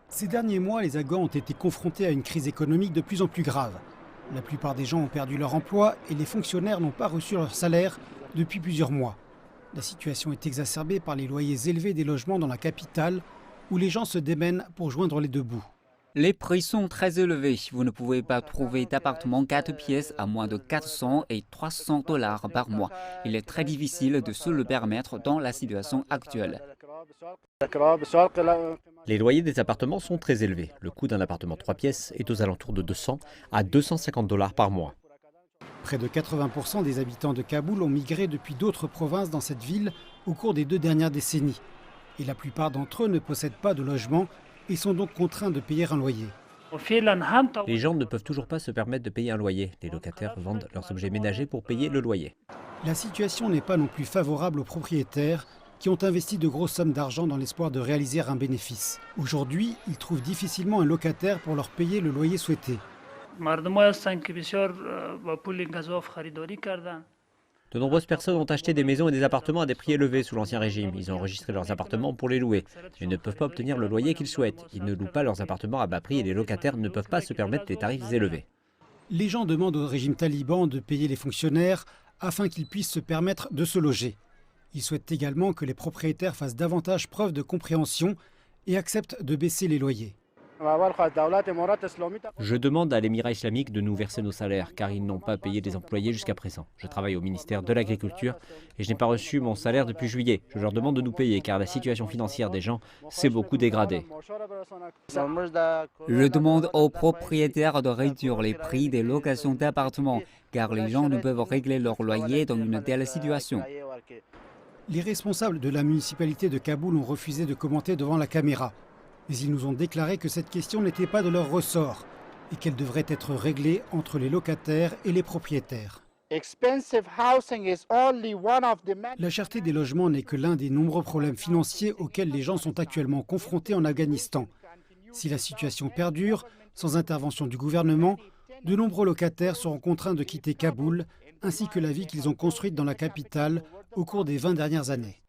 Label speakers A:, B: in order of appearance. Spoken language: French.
A: Ces derniers mois, les Afghans ont été confrontés à une crise économique de plus en plus grave. La plupart des gens ont perdu leur emploi et les fonctionnaires n'ont pas reçu leur salaire depuis plusieurs mois. La situation est exacerbée par les loyers élevés des logements dans la capitale, où les gens se démènent pour joindre les deux bouts.
B: Les prix sont très élevés. Vous ne pouvez pas trouver d'appartement 4 pièces à moins de 400 et 300 dollars par mois. Il est très difficile de se le permettre dans la situation actuelle.
C: Les loyers des appartements sont très élevés. Le coût d'un appartement 3 pièces est aux alentours de 200 à 250 dollars par mois.
A: Près de 80% des habitants de Kaboul ont migré depuis d'autres provinces dans cette ville au cours des 2 dernières décennies. Et la plupart d'entre eux ne possèdent pas de logement et sont donc contraints de payer un loyer.
C: Les gens ne peuvent toujours pas se permettre de payer un loyer. Les locataires vendent leurs objets ménagers pour payer le loyer.
A: La situation n'est pas non plus favorable aux propriétaires qui ont investi de grosses sommes d'argent dans l'espoir de réaliser un bénéfice. Aujourd'hui, ils trouvent difficilement un locataire pour leur payer le loyer souhaité.
C: De nombreuses personnes ont acheté des maisons et des appartements à des prix élevés sous l'Ancien Régime. Ils ont enregistré leurs appartements pour les louer, mais ne peuvent pas obtenir le loyer qu'ils souhaitent. Ils ne louent pas leurs appartements à bas prix et les locataires ne peuvent pas se permettre des tarifs élevés.
A: Les gens demandent au régime taliban de payer les fonctionnaires afin qu'ils puissent se permettre de se loger. Ils souhaitent également que les propriétaires fassent davantage preuve de compréhension et acceptent de baisser les loyers.
C: Je demande à l'Émirat islamique de nous verser nos salaires, car ils n'ont pas payé des employés jusqu'à présent. Je travaille au ministère de l'Agriculture et je n'ai pas reçu mon salaire depuis juillet. Je leur demande de nous payer, car la situation financière des gens s'est beaucoup dégradée.
B: Je demande aux propriétaires de réduire les prix des locations d'appartements, car les gens ne peuvent régler leur loyer dans une telle situation.
A: Les responsables de la municipalité de Kaboul ont refusé de commenter devant la caméra. Mais ils nous ont déclaré que cette question n'était pas de leur ressort et qu'elle devrait être réglée entre les locataires et les propriétaires. La cherté des logements n'est que l'un des nombreux problèmes financiers auxquels les gens sont actuellement confrontés en Afghanistan. Si la situation perdure, sans intervention du gouvernement, de nombreux locataires seront contraints de quitter Kaboul, ainsi que la vie qu'ils ont construite dans la capitale au cours des 20 dernières années.